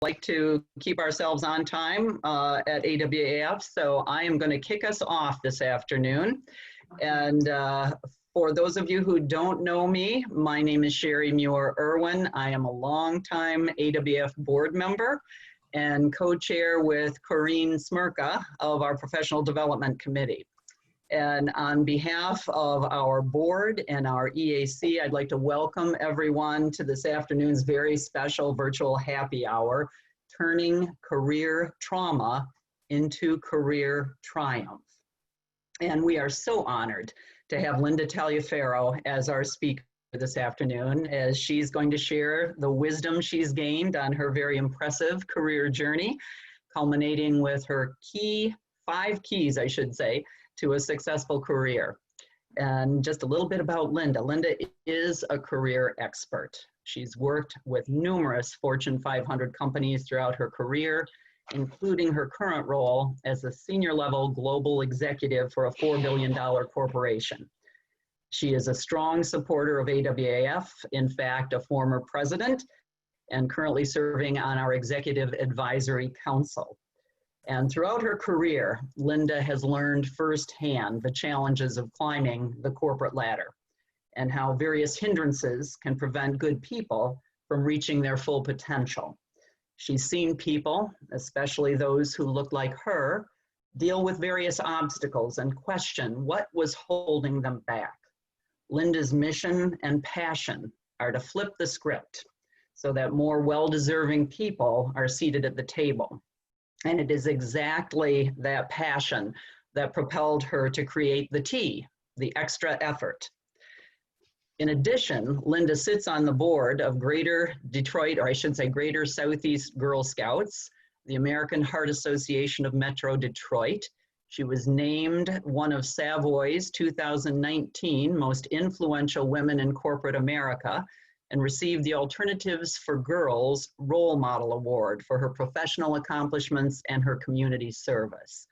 like to keep ourselves on time at AWAF, so I am going to kick us off this afternoon. And for those of you who don't know me, my name is Sherry Muir-Irwin. I am a longtime AWF board member and co-chair with Corinne Smirka of our Professional Development Committee. And on behalf of our board and our EAC, I'd like to welcome everyone to this afternoon's very special virtual happy hour, Turning Career Trauma into Career Triumph. And we are so honored to have Linda Taliaferro as our speaker this afternoon, as she's going to share the wisdom she's gained on her very impressive career journey, culminating with her five keys, I should say, to a successful career. And just a little bit about Linda. Linda is a career expert. She's worked with numerous Fortune 500 companies throughout her career, including her current role as a senior level global executive for a $4 billion corporation. She is a strong supporter of AWAF, in fact, a former president, and currently serving on our Executive Advisory Council. And throughout her career, Linda has learned firsthand the challenges of climbing the corporate ladder and how various hindrances can prevent good people from reaching their full potential. She's seen people, especially those who look like her, deal with various obstacles and question what was holding them back. Linda's mission and passion are to flip the script so that more well-deserving people are seated at the table. And it is exactly that passion that propelled her to create the T, the extra effort. In addition, Linda sits on the board of Greater Detroit, or I should say Greater Southeast Girl Scouts, the American Heart Association of Metro Detroit. She was named one of Savoy's 2019 most influential women in corporate America, and received the Alternatives for Girls Role Model Award for her professional accomplishments and her community service.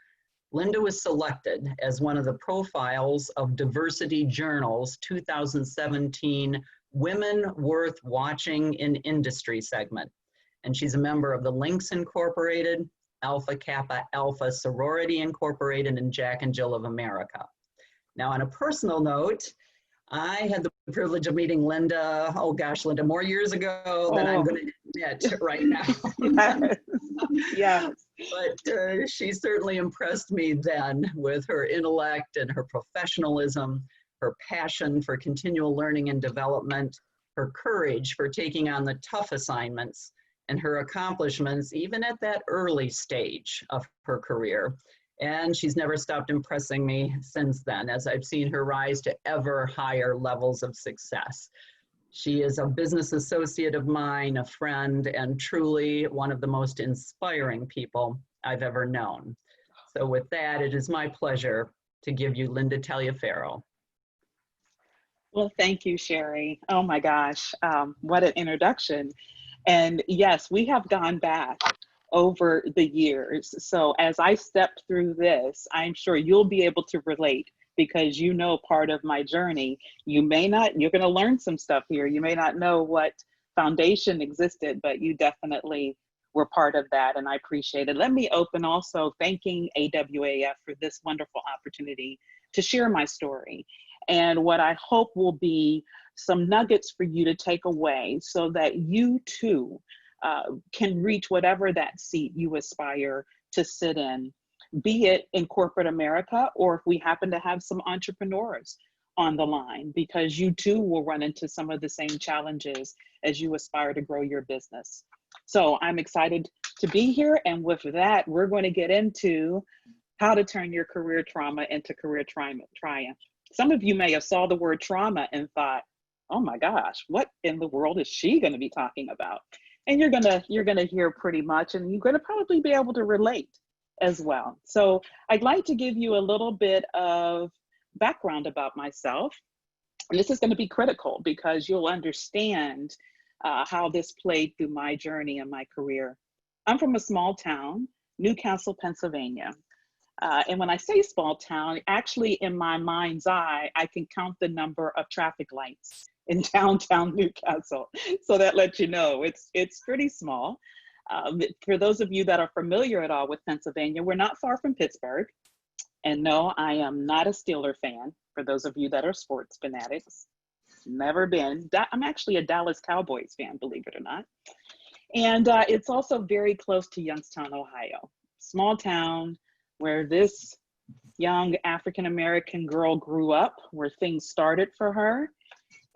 Linda was selected as one of the profiles of Diversity Journal's 2017 Women Worth Watching in Industry segment. And she's a member of the Lynx Incorporated, Alpha Kappa Alpha Sorority Incorporated, and Jack and Jill of America. Now, on a personal note, I had the privilege of meeting Linda, oh gosh, Linda, more years ago than I'm going to admit right now. Yes. But she certainly impressed me then with her intellect and her professionalism, her passion for continual learning and development, her courage for taking on the tough assignments, and her accomplishments even at that early stage of her career. And she's never stopped impressing me since then, as I've seen her rise to ever higher levels of success. She is a business associate of mine, a friend, and truly one of the most inspiring people I've ever known. So with that, it is my pleasure to give you Linda Taliaferro. Well, thank you, Sherry. Oh my gosh, what an introduction. And yes, we have gone back over the years. So as I stepped through this, I'm sure you'll be able to relate, because you know part of my journey. You may not, you're going to learn some stuff here. You may not know what foundation existed, but you definitely were part of that, and I appreciate it. Let me open also thanking AWAF for this wonderful opportunity to share my story, and what I hope will be some nuggets for you to take away so that you too can reach whatever that seat you aspire to sit in, be it in corporate America, or if we happen to have some entrepreneurs on the line, because you too will run into some of the same challenges as you aspire to grow your business. So I'm excited to be here. And with that, we're going to get into how to turn your career trauma into career triumph. Some of you may have saw the word trauma and thought, oh my gosh, what in the world is she going to be talking about? And you're gonna hear pretty much, and you're gonna probably be able to relate as well. So I'd like to give you a little bit of background about myself. And this is gonna be critical because you'll understand how this played through my journey and my career. I'm from a small town, Newcastle, Pennsylvania. And when I say small town, actually in my mind's eye, I can count the number of traffic lights in downtown Newcastle. So that lets you know it's pretty small. For those of you that are familiar at all with Pennsylvania, we're not far from Pittsburgh. And no, I am not a Steeler fan. For those of you that are sports fanatics, never been. I'm actually a Dallas Cowboys fan, believe it or not. And it's also very close to Youngstown, Ohio. Small town where this young African-American girl grew up, where things started for her.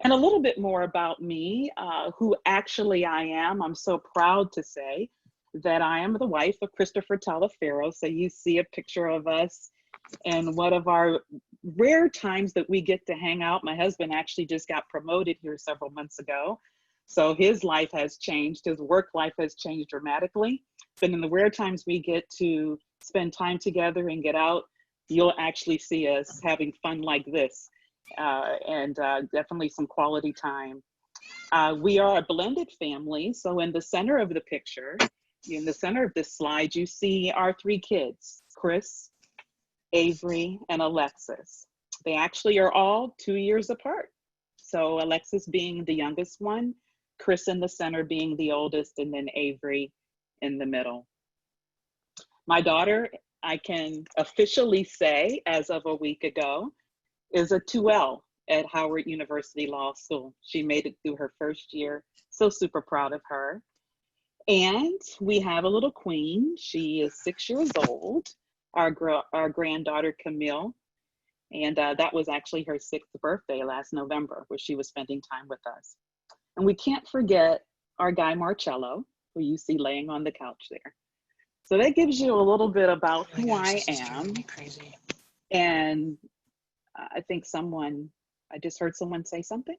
And a little bit more about me, who actually I am. I'm so proud to say that I am the wife of Christopher Taliaferro. So you see a picture of us and one of our rare times that we get to hang out. My husband actually just got promoted here several months ago. So his life has changed, his work life has changed dramatically. But in the rare times we get to spend time together and get out, you'll actually see us having fun like this, and definitely some quality time. We are a blended family. So in the center of the picture, in the center of this slide, you see our three kids, Chris, Avery, and Alexis. They actually are all 2 years apart. So Alexis being the youngest one, Chris in the center being the oldest, and then Avery in the middle. My daughter, I can officially say, as of a week ago, is a 2L at Howard University Law School. She made it through her first year. So super proud of her. And we have a little queen. She is 6 years old, our granddaughter, Camille. And that was actually her 6th birthday last November, where she was spending time with us. And we can't forget our guy, Marcello, who you see laying on the couch there. So that gives you a little bit about who I am. Crazy. And I think I just heard someone say something.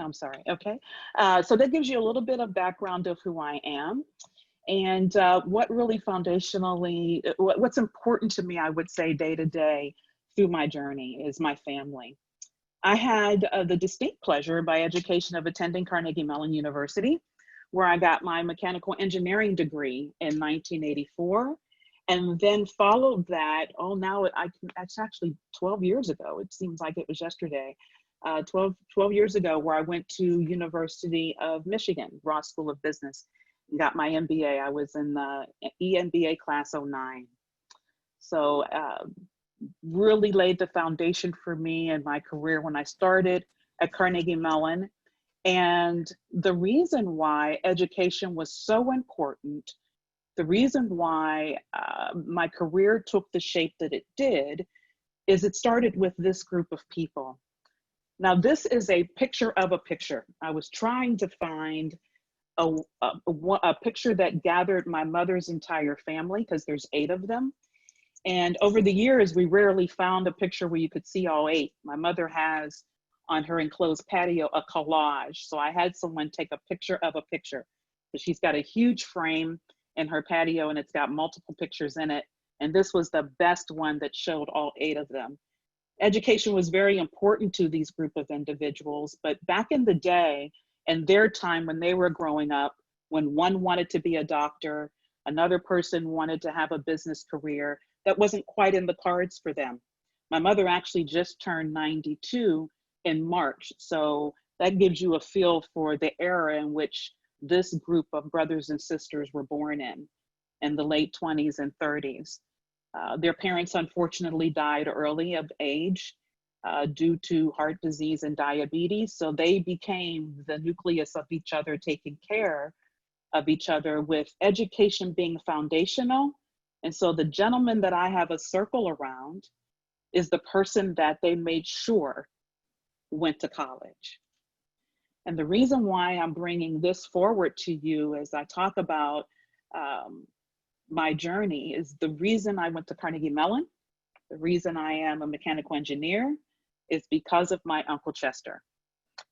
I'm sorry, okay. So that gives you a little bit of background of who I am. And what really foundationally, what's important to me, I would say day to day through my journey is my family. I had the distinct pleasure by education of attending Carnegie Mellon University, where I got my mechanical engineering degree in 1984. And then followed that, it's actually 12 years ago. It seems like it was yesterday. 12 years ago, where I went to University of Michigan, Ross School of Business, and got my MBA. I was in the EMBA class 09. So really laid the foundation for me and my career when I started at Carnegie Mellon. And the reason why education was so important, the reason why my career took the shape that it did, is it started with this group of people. Now, this is a picture of a picture. I was trying to find a picture that gathered my mother's entire family, because there's 8 of them. And over the years, we rarely found a picture where you could see all 8. My mother has on her enclosed patio a collage. So I had someone take a picture of a picture. So she's got a huge frame in her patio and it's got multiple pictures in it. And this was the best one that showed all 8 of them. Education was very important to these group of individuals, but back in the day and their time when they were growing up, when one wanted to be a doctor, another person wanted to have a business career, that wasn't quite in the cards for them. My mother actually just turned 92 in March. So that gives you a feel for the era in which this group of brothers and sisters were born in the late 20s and 30s. Their parents unfortunately died early of age due to heart disease and diabetes. So they became the nucleus of each other, taking care of each other, with education being foundational. And so the gentleman that I have a circle around is the person that they made sure went to college. And the reason why I'm bringing this forward to you as I talk about my journey is the reason I went to Carnegie Mellon, the reason I am a mechanical engineer is because of my Uncle Chester.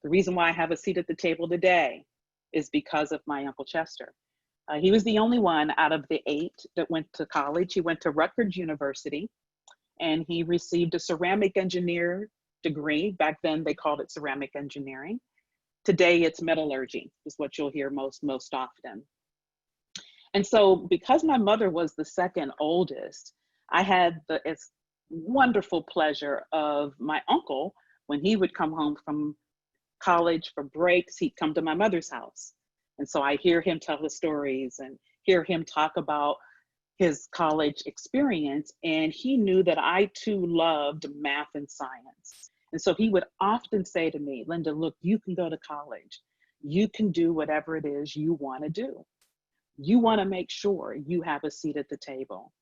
The reason why I have a seat at the table today is because of my Uncle Chester. He was the only one out of the 8 that went to college. He went to Rutgers University and he received a ceramic engineer degree. Back then they called it ceramic engineering. Today it's metallurgy is what you'll hear most often. And so because my mother was the second oldest, I had the wonderful pleasure of my uncle, when he would come home from college for breaks, he'd come to my mother's house. And so I hear him tell his stories and hear him talk about his college experience. And he knew that I too loved math and science. And so he would often say to me, Linda, look, you can go to college. You can do whatever it is you want to do. You want to make sure you have a seat at the table.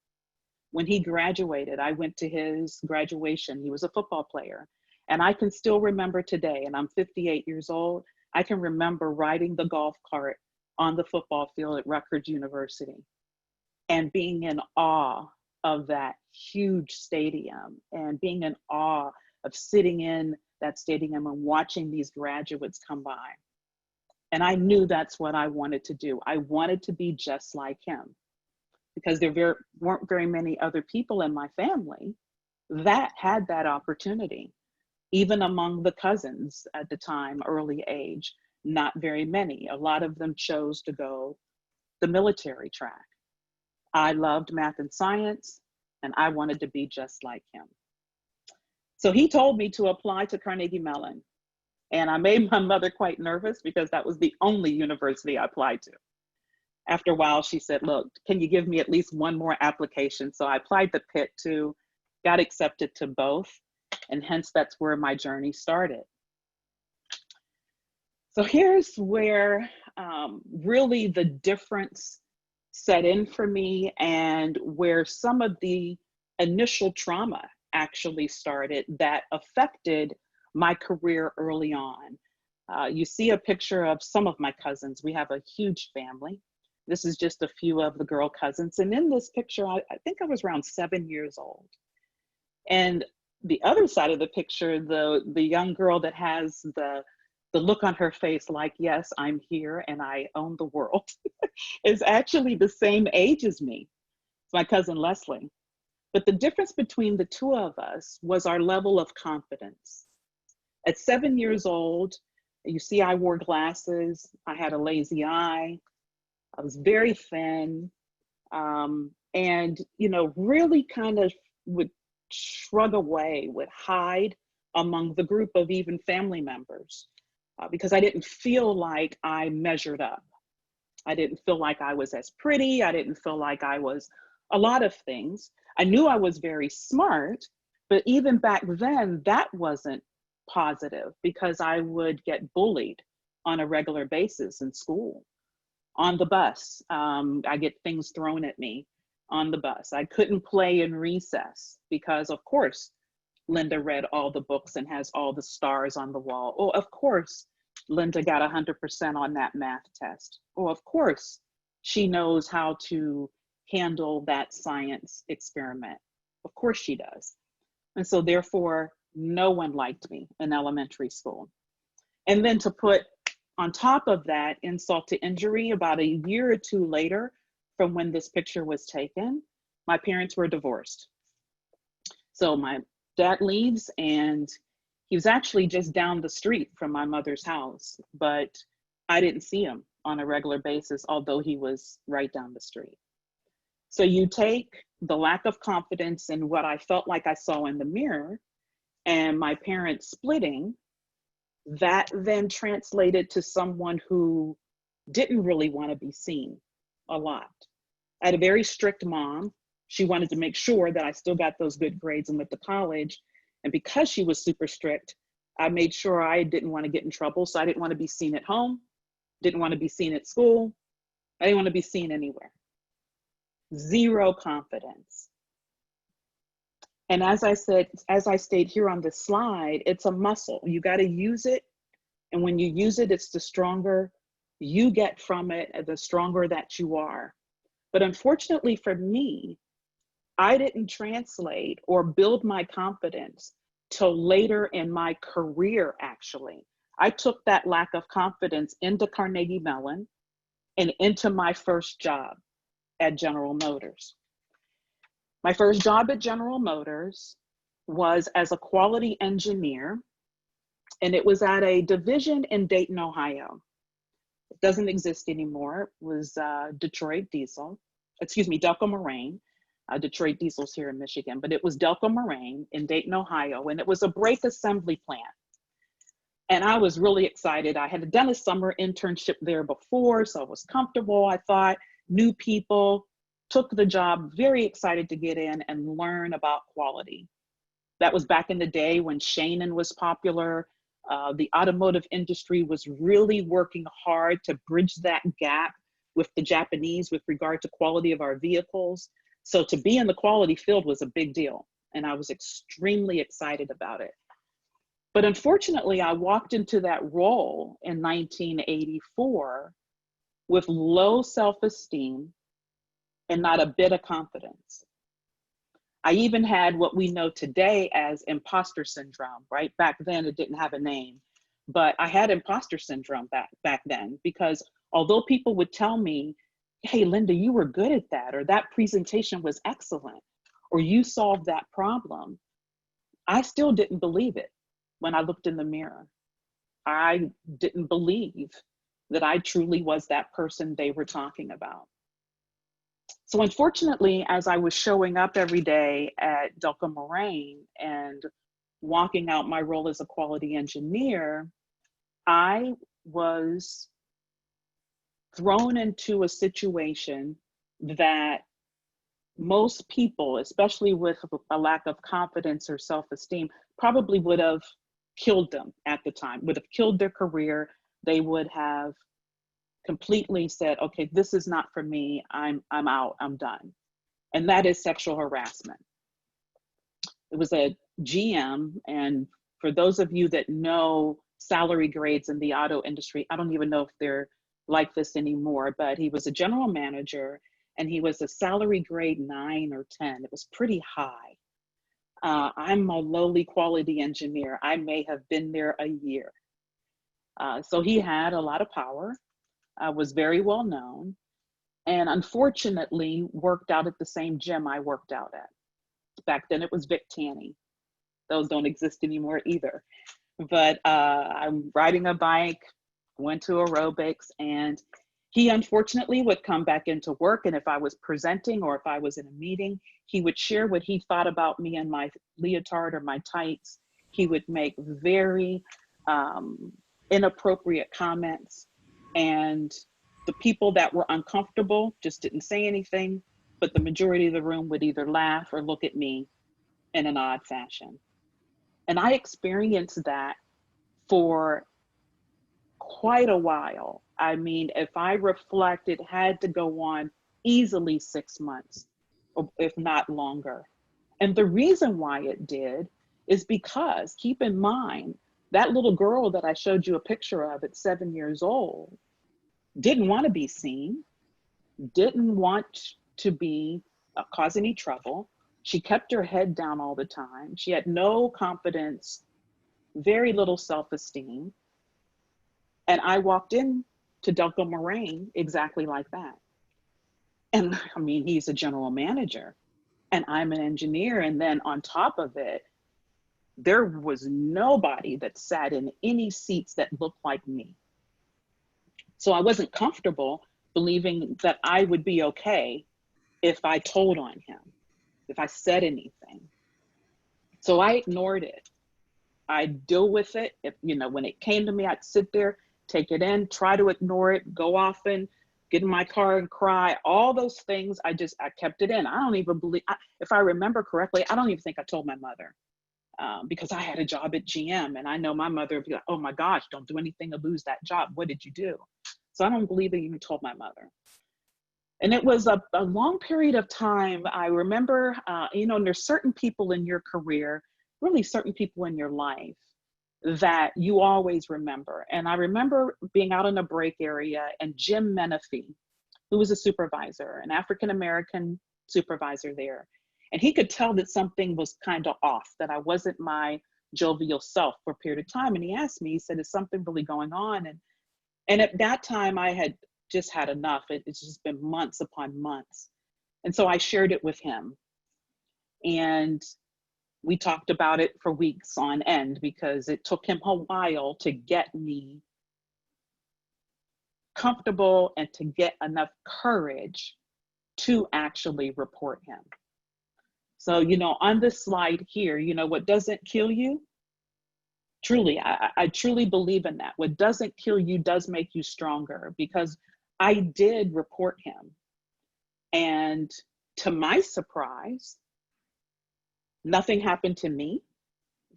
When he graduated, I went to his graduation. He was a football player. And I can still remember today, and I'm 58 years old, I can remember riding the golf cart on the football field at Rutgers University and being in awe of that huge stadium and being in awe of sitting in that stadium and watching these graduates come by. And I knew that's what I wanted to do. I wanted to be just like him, because there weren't very many other people in my family that had that opportunity. Even among the cousins at the time, early age, not very many. A lot of them chose to go the military track. I loved math and science, and I wanted to be just like him. So he told me to apply to Carnegie Mellon. And I made my mother quite nervous because that was the only university I applied to. After a while, she said, look, can you give me at least one more application? So I applied to Pitt too, got accepted to both, and hence that's where my journey started. So here's where really the difference set in for me, and where some of the initial trauma actually started that affected my career early on. You see a picture of some of my cousins. We have a huge family. This is just a few of the girl cousins. And in this picture, I think I was around 7 years old. And the other side of the picture, the young girl that has the look on her face like, yes, I'm here and I own the world, is actually the same age as me. It's my cousin Leslie. But the difference between the two of us was our level of confidence. At 7 years old, you see I wore glasses, I had a lazy eye, I was very thin, and really kind of would shrug away, would hide among the group of even family members because I didn't feel like I measured up. I didn't feel like I was as pretty. I didn't feel like I was a lot of things. I knew I was very smart, but even back then, that wasn't positive because I would get bullied on a regular basis in school. On the bus, I get things thrown at me on the bus. I couldn't play in recess because, of course, Linda read all the books and has all the stars on the wall. Oh, of course, Linda got 100% on that math test. Oh, of course, she knows how to handle that science experiment. Of course she does. And so therefore, no one liked me in elementary school. And then to put on top of that insult to injury, about a year or two later from when this picture was taken, my parents were divorced. So my dad leaves, and he was actually just down the street from my mother's house, but I didn't see him on a regular basis, although he was right down the street. So you take the lack of confidence in what I felt like I saw in the mirror and my parents splitting, that then translated to someone who didn't really want to be seen a lot. I had a very strict mom. She wanted to make sure that I still got those good grades and went to college. And because she was super strict, I made sure I didn't want to get in trouble. So I didn't want to be seen at home, didn't want to be seen at school. I didn't want to be seen anywhere. Zero confidence. And as I said, as I stayed here on this slide, it's a muscle. You got to use it. And when you use it, it's the stronger you get from it, the stronger that you are. But unfortunately for me, I didn't translate or build my confidence till later in my career, actually. I took that lack of confidence into Carnegie Mellon and into my first job at General Motors. My first job at General Motors was as a quality engineer, and it was at a division in Dayton, Ohio. It doesn't exist anymore. It was Delco Moraine. Detroit Diesel's here in Michigan, but it was Delco Moraine in Dayton, Ohio, and it was a brake assembly plant. And I was really excited. I had done a summer internship there before, so I was comfortable, I thought, new people, took the job, very excited to get in and learn about quality. That was back in the day when Shannon was popular. The automotive industry was really working hard to bridge that gap with the Japanese with regard to quality of our vehicles. So to be in the quality field was a big deal, and I was extremely excited about it. But unfortunately, I walked into that role in 1984 with low self-esteem and not a bit of confidence. I even had what we know today as imposter syndrome, right? Back then it didn't have a name, but I had imposter syndrome back then, because although people would tell me, hey, Linda, you were good at that, or that presentation was excellent, or you solved that problem, I still didn't believe it when I looked in the mirror. I didn't believe that I truly was that person they were talking about. So unfortunately, as I was showing up every day at Delco Moraine and walking out my role as a quality engineer, I was thrown into a situation that most people, especially with a lack of confidence or self-esteem, probably would have killed them at the time, would have killed their career. They would have completely said, okay, this is not for me, I'm out, I'm done. And that is sexual harassment. It was a GM, and for those of you that know salary grades in the auto industry, I don't even know if they're like this anymore, but he was a general manager and he was a salary grade 9 or 10. It was pretty high. I'm a lowly quality engineer. I may have been there a year. So he had a lot of power, was very well known, and unfortunately worked out at the same gym I worked out at. Back then it was Vic Tanny. Those don't exist anymore either. But I'm riding a bike, went to aerobics, and he unfortunately would come back into work, and if I was presenting or if I was in a meeting, he would share what he thought about me and my leotard or my tights. He would make very inappropriate comments, and the people that were uncomfortable just didn't say anything, but the majority of the room would either laugh or look at me in an odd fashion. And I experienced that for quite a while. I mean, if I reflect, it had to go on easily 6 months, if not longer. And the reason why it did is because, keep in mind, that little girl that I showed you a picture of at 7 years old didn't want to be seen, didn't want to be cause any trouble. She kept her head down all the time. She had no confidence, very little self-esteem. And I walked in to Delco Moraine exactly like that. And I mean, he's a general manager and I'm an engineer. And then on top of it, there was nobody that sat in any seats that looked like me. So I wasn't comfortable believing that I would be okay if I told on him, if I said anything. So I ignored it. I'd deal with it. If, you know, when it came to me, I'd sit there, take it in, try to ignore it, go off and get in my car and cry, all those things. I kept it in. I don't even believe, if I remember correctly, I don't even think I told my mother because I had a job at GM, and I know my mother would be like, oh my gosh, don't do anything to lose that job. What did you do? So I don't believe I even told my mother. And it was a long period of time. I remember, you know, there's certain people in your career, really certain people in your life that you always remember. And I remember being out in a break area and Jim Menifee, who was a supervisor, an African-American supervisor there. And he could tell that something was kind of off, that I wasn't my jovial self for a period of time. And he asked me, he said, is something really going on? And at that time I had just had enough. It's just been months upon months. And so I shared it with him. And we talked about it for weeks on end because it took him a while to get me comfortable and to get enough courage to actually report him. So, you know, on this slide here, you know, what doesn't kill you Truly, I truly believe in that. What doesn't kill you does make you stronger, because I did report him. And to my surprise, nothing happened to me.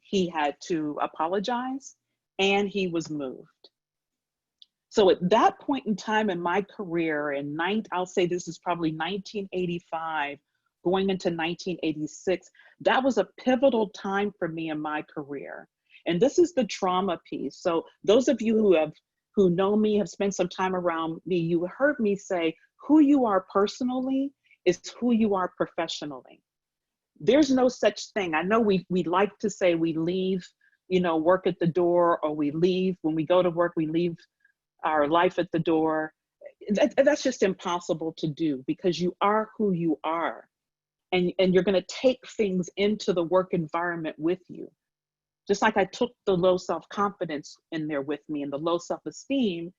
He had to apologize and he was moved. So at that point in time in my career, I'll say this is probably 1985, going into 1986, that was a pivotal time for me in my career. And this is the trauma piece. So those of you who know me, have spent some time around me, you heard me say, who you are personally is who you are professionally. There's no such thing. I know we like to say we leave, work at the door, or we leave, when we go to work, we leave our life at the door. That's just impossible to do, because you are who you are. And you're going to take things into the work environment with you. Just like I took the low self-confidence in there with me, and the low self-esteem,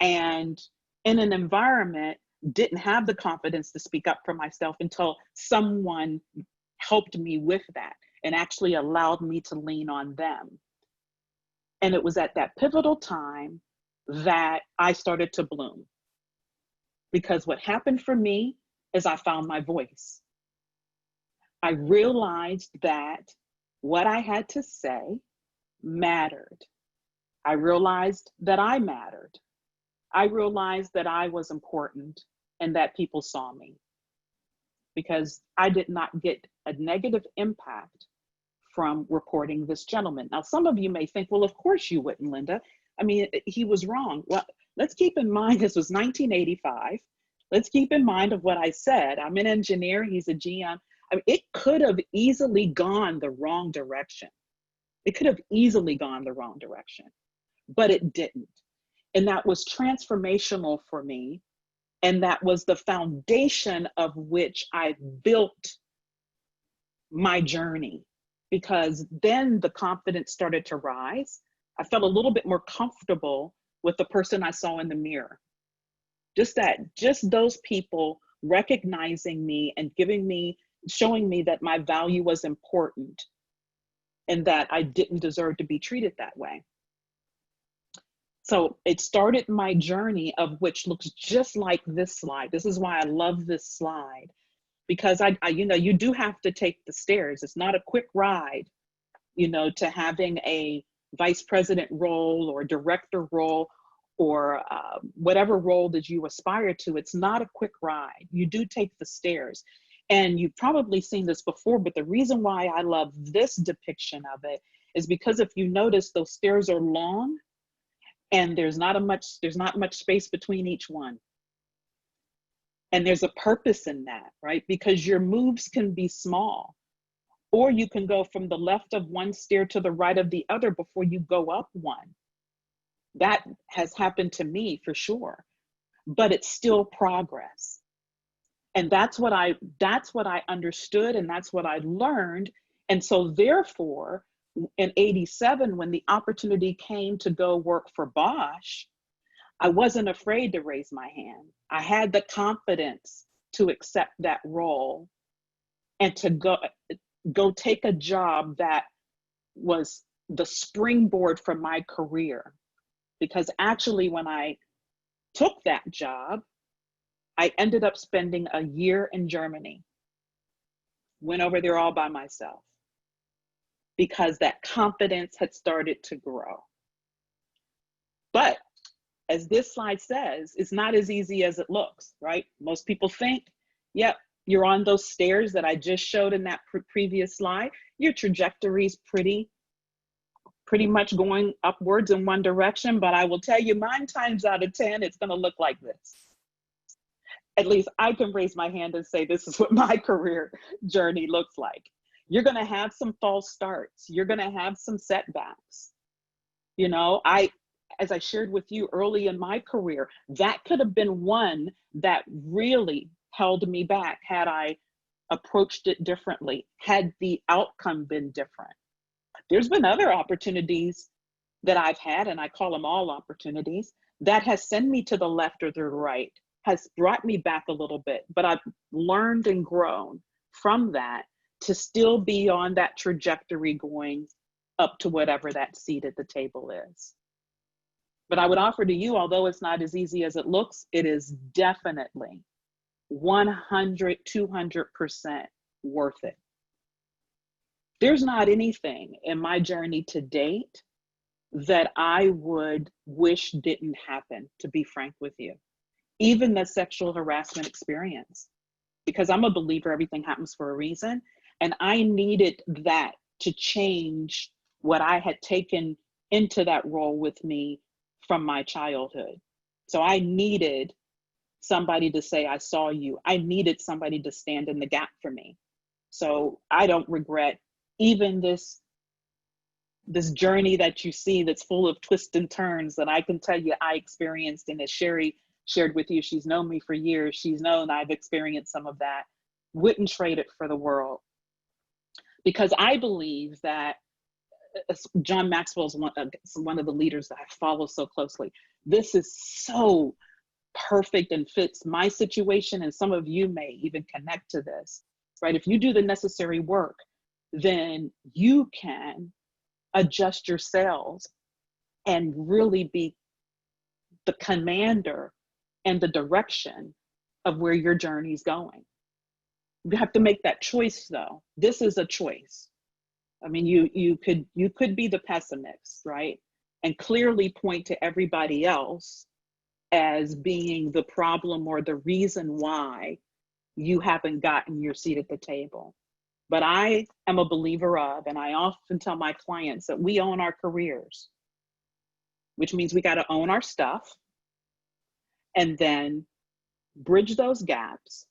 and in an environment didn't have the confidence to speak up for myself until someone helped me with that and actually allowed me to lean on them. And it was at that pivotal time that I started to bloom. Because what happened for me is I found my voice. I realized that what I had to say mattered. I realized that I mattered. I realized that I was important and that people saw me, because I did not get a negative impact from reporting this gentleman. Now, some of you may think, well, of course you wouldn't, Linda. I mean, he was wrong. Well, let's keep in mind, this was 1985. Let's keep in mind of what I said. I'm an engineer, he's a GM. I mean, it could have easily gone the wrong direction. It could have easily gone the wrong direction, but it didn't. And that was transformational for me. And that was the foundation of which I built my journey, because then the confidence started to rise. I felt a little bit more comfortable with the person I saw in the mirror. Just those people recognizing me and showing me that my value was important and that I didn't deserve to be treated that way. So it started my journey, of which looks just like this slide. This is why I love this slide, because I you do have to take the stairs. It's not a quick ride, to having a vice president role or director role, or whatever role that you aspire to. It's not a quick ride. You do take the stairs. And you've probably seen this before, but the reason why I love this depiction of it is because if you notice, those stairs are long and there's not much space between each one. And there's a purpose in that, right? Because your moves can be small, or you can go from the left of one stair to the right of the other before you go up one. That has happened to me for sure, but it's still progress. And that's what I understood, and that's what I learned. And so therefore, in 87, when the opportunity came to go work for Bosch, I wasn't afraid to raise my hand. I had the confidence to accept that role and to go take a job that was the springboard for my career. Because actually, when I took that job, I ended up spending a year in Germany. Went over there all by myself, because that confidence had started to grow. But as this slide says, it's not as easy as it looks, right? Most people think, yep, you're on those stairs that I just showed in that previous slide. Your trajectory is pretty much going upwards in one direction, but I will tell you, 9 times out of 10, it's gonna look like this. At least I can raise my hand and say, this is what my career journey looks like. You're gonna have some false starts. You're gonna have some setbacks. As I shared with you early in my career, that could have been one that really held me back had I approached it differently, had the outcome been different. There's been other opportunities that I've had, and I call them all opportunities, that has sent me to the left or the right, has brought me back a little bit, but I've learned and grown from that to still be on that trajectory going up to whatever that seat at the table is. But I would offer to you, although it's not as easy as it looks, it is definitely 100, 200% worth it. There's not anything in my journey to date that I would wish didn't happen, to be frank with you. Even the sexual harassment experience, because I'm a believer everything happens for a reason. And I needed that to change what I had taken into that role with me from my childhood. So I needed somebody to say, I saw you. I needed somebody to stand in the gap for me. So I don't regret even this journey that you see that's full of twists and turns that I can tell you I experienced. And as Sherry shared with you, she's known me for years. She's known I've experienced some of that. Wouldn't trade it for the world. Because I believe that John Maxwell is one of the leaders that I follow so closely. This is so perfect and fits my situation, and some of you may even connect to this, right? If you do the necessary work, then you can adjust your sails and really be the commander and the direction of where your journey's going. You have to make that choice, though. This is a choice. I mean, you could be the pessimist, right? And clearly point to everybody else as being the problem or the reason why you haven't gotten your seat at the table. But I am a believer of, and I often tell my clients that we own our careers, which means we got to own our stuff and then bridge those gaps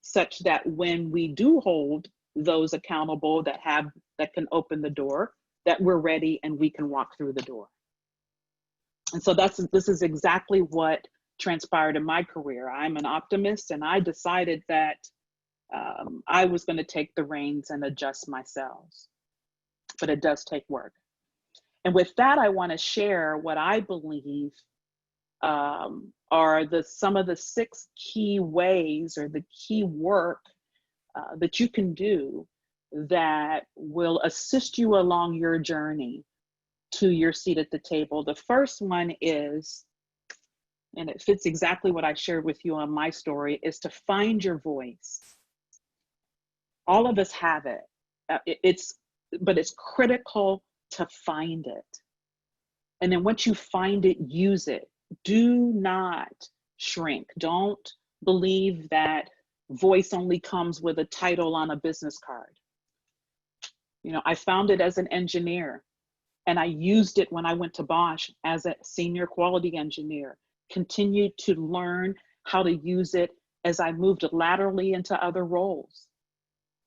such that when we do hold those accountable that can open the door, that we're ready and we can walk through the door. And so this is exactly what transpired in my career. I'm an optimist, and I decided that I was going to take the reins and adjust myself. But it does take work. And with that, I want to share what I believe are some of the 6 key ways or the key work that you can do that will assist you along your journey to your seat at the table. The first one is, and it fits exactly what I shared with you on my story, is to find your voice. All of us have it. But it's critical to find it. And then once you find it, use it. Do not shrink. Don't believe that voice only comes with a title on a business card. You know, I found it as an engineer, and I used it when I went to Bosch as a senior quality engineer. Continued to learn how to use it as I moved laterally into other roles.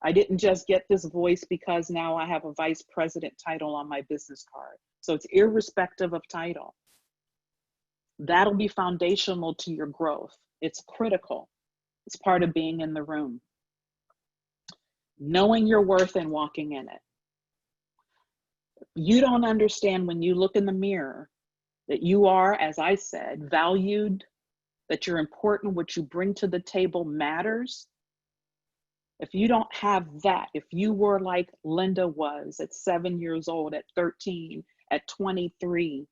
I didn't just get this voice because now I have a vice president title on my business card. So it's irrespective of title. That'll be foundational to your growth. It's critical. It's part of being in the room. Knowing your worth and walking in it. You don't understand when you look in the mirror that you are, as I said, valued, that you're important, what you bring to the table matters. If you don't have that, if you were like Linda was at 7 years old, at 13, at 23,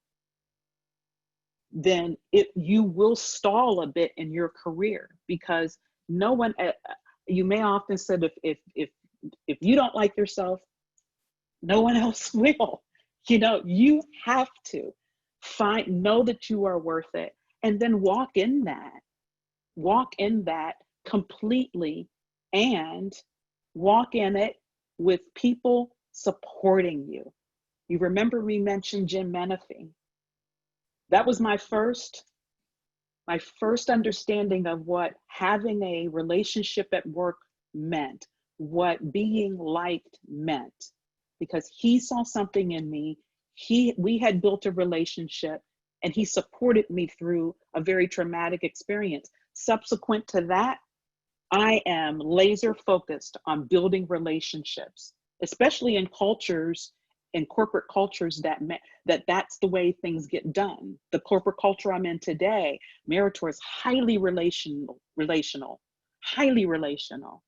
then you will stall a bit in your career, because no one, you may often said, if you don't like yourself, no one else will. You know, you have to know that you are worth it, and then walk in that completely, and walk in it with people supporting you. You remember we mentioned Jim Menefee. That was my first understanding of what having a relationship at work meant, what being liked meant, because he saw something in me. We had built a relationship, and he supported me through a very traumatic experience. Subsequent to that, I am laser focused on building relationships, especially in cultures, in corporate cultures that's the way things get done. The corporate culture I'm in today, Meritor, is highly relational, highly relational.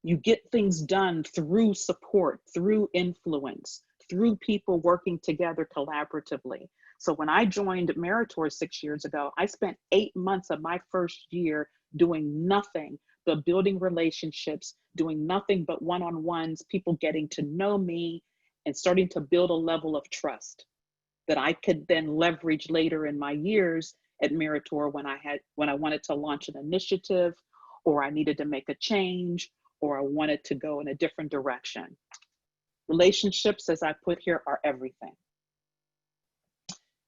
You get things done through support, through influence, through people working together collaboratively. So when I joined Meritor 6 years ago, I spent 8 months of my first year doing nothing but building relationships, doing nothing but one-on-ones, people getting to know me and starting to build a level of trust that I could then leverage later in my years at Meritor when I wanted to launch an initiative, or I needed to make a change, or I wanted to go in a different direction. Relationships, as I put here, are everything.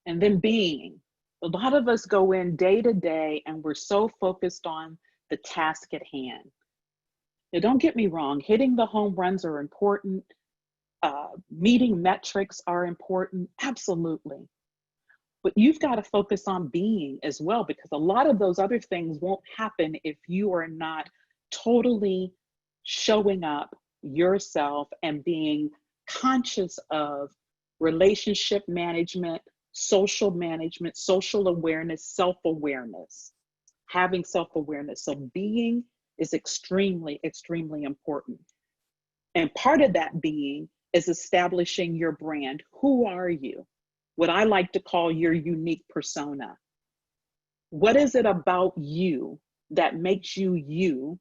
And then being. A lot of us go in day to day and we're so focused on the task at hand. Now, don't get me wrong, hitting the home runs are important. Meeting metrics are important, absolutely. But you've got to focus on being as well, because a lot of those other things won't happen if you are not totally showing up yourself and being conscious of relationship management, social awareness, self-awareness, having self-awareness. So being is extremely, extremely important. And part of that being is establishing your brand. Who are you? What I like to call your unique persona. What is it about you that makes you you,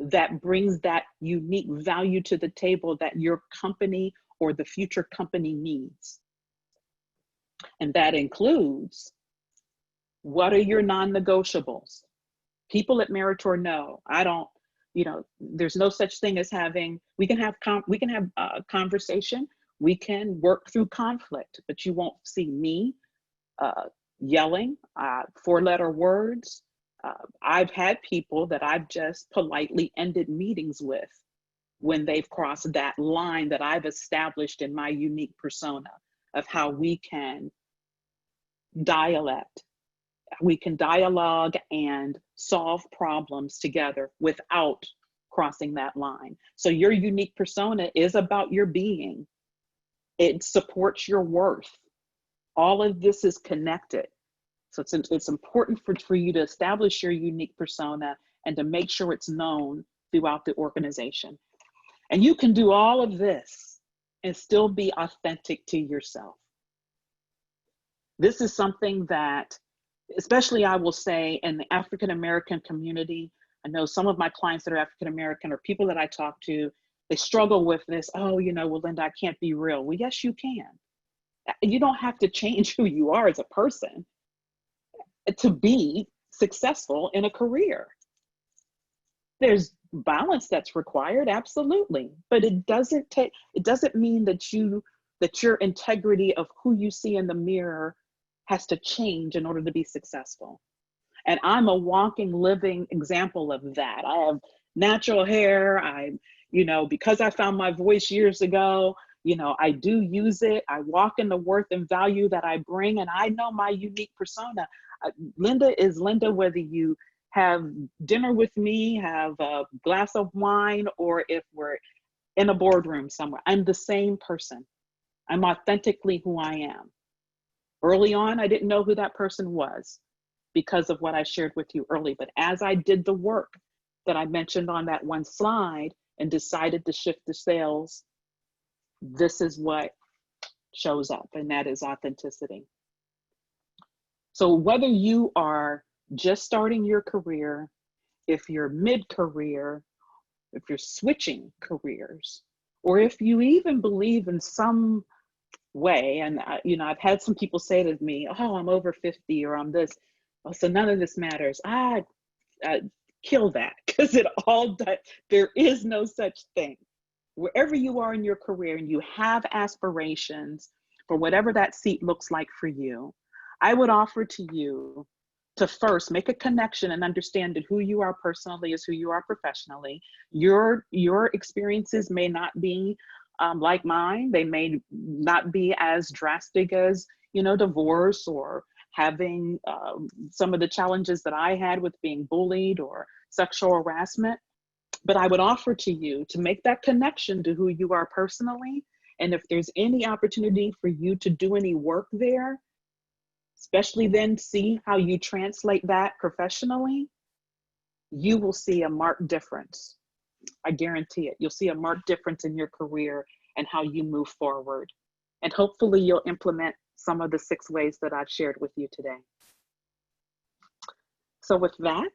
that brings that unique value to the table that your company or the future company needs? And that includes, what are your non-negotiables? People at Meritor know, there's no such thing as we can have conversation, we can work through conflict, but you won't see me yelling, 4-letter words. I've had people that I've just politely ended meetings with when they've crossed that line that I've established in my unique persona of how we can dialogue and solve problems together without crossing that line. So your unique persona is about your being. It supports your worth. All of this is connected. So it's important for you to establish your unique persona and to make sure it's known throughout the organization. And you can do all of this and still be authentic to yourself. This is something that, especially I will say in the African American community, I know some of my clients that are African American or people that I talk to, they struggle with this. Oh, well, Linda, I can't be real. Well, yes, you can. You don't have to change who you are as a person to be successful in a career. There's balance that's required, absolutely, but it doesn't mean that your integrity of who you see in the mirror has to change in order to be successful. And I'm a walking, living example of that. I have natural hair. Because I found my voice years ago, I do use it. I walk in the worth and value that I bring, and I know my unique persona. Linda is Linda, whether you have dinner with me, have a glass of wine, or if we're in a boardroom somewhere. I'm the same person. I'm authentically who I am. Early on, I didn't know who that person was because of what I shared with you early. But as I did the work that I mentioned on that one slide and decided to shift to sales, this is what shows up, and that is authenticity. So whether you are just starting your career, if you're mid-career, if you're switching careers, or if you even believe in some way, and I've had some people say to me, oh, I'm over 50 or I'm this, so none of this matters. I kill that, because there is no such thing. Wherever you are in your career and you have aspirations for whatever that seat looks like for you, I would offer to you to first make a connection and understand that who you are personally is who you are professionally. Your experiences may not be like mine. They may not be as drastic as, divorce or having some of the challenges that I had with being bullied or sexual harassment. But I would offer to you to make that connection to who you are personally. And if there's any opportunity for you to do any work there, especially then see how you translate that professionally, you will see a marked difference. I guarantee it. You'll see a marked difference in your career and how you move forward. And hopefully you'll implement some of the 6 ways that I've shared with you today. So with that,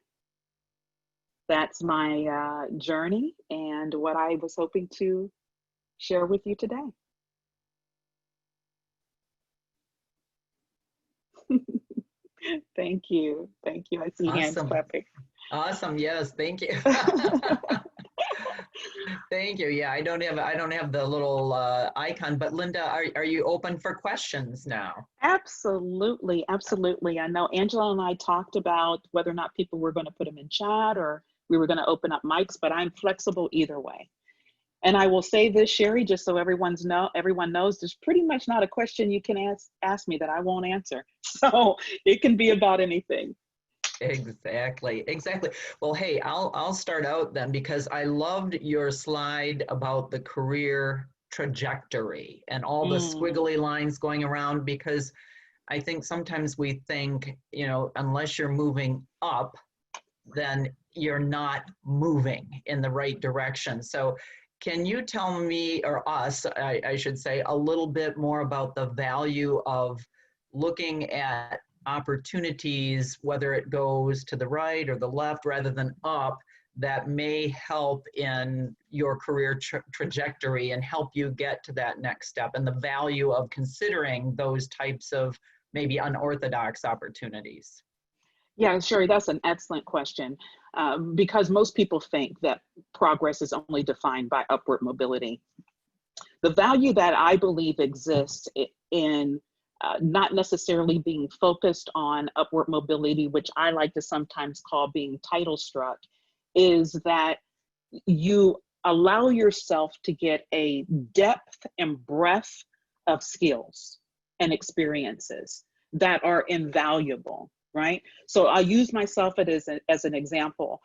that's my journey and what I was hoping to share with you today. Thank you. Thank you. I see hands Awesome. clapping. Awesome. Yes. Thank you. Thank you. Yeah, I don't have the little icon, but Linda, are you open for questions now? Absolutely. Absolutely. I know Angela and I talked about whether or not people were going to put them in chat or we were going to open up mics, but I'm flexible either way. And I will say this, Sherry, just so everyone knows, there's pretty much not a question you can ask me that I won't answer. So it can be about anything. Exactly. Well, hey, I'll start out then, because I loved your slide about the career trajectory and all the squiggly lines going around, because I think sometimes we think, unless you're moving up, then you're not moving in the right direction. So can you tell me, or us, I should say, a little bit more about the value of looking at opportunities, whether it goes to the right or the left rather than up, that may help in your career trajectory and help you get to that next step, and the value of considering those types of maybe unorthodox opportunities? Yeah, Sherry, that's an excellent question, because most people think that progress is only defined by upward mobility. The value that I believe exists in not necessarily being focused on upward mobility, which I like to sometimes call being title struck, is that you allow yourself to get a depth and breadth of skills and experiences that are invaluable, right? So I'll use myself as an example.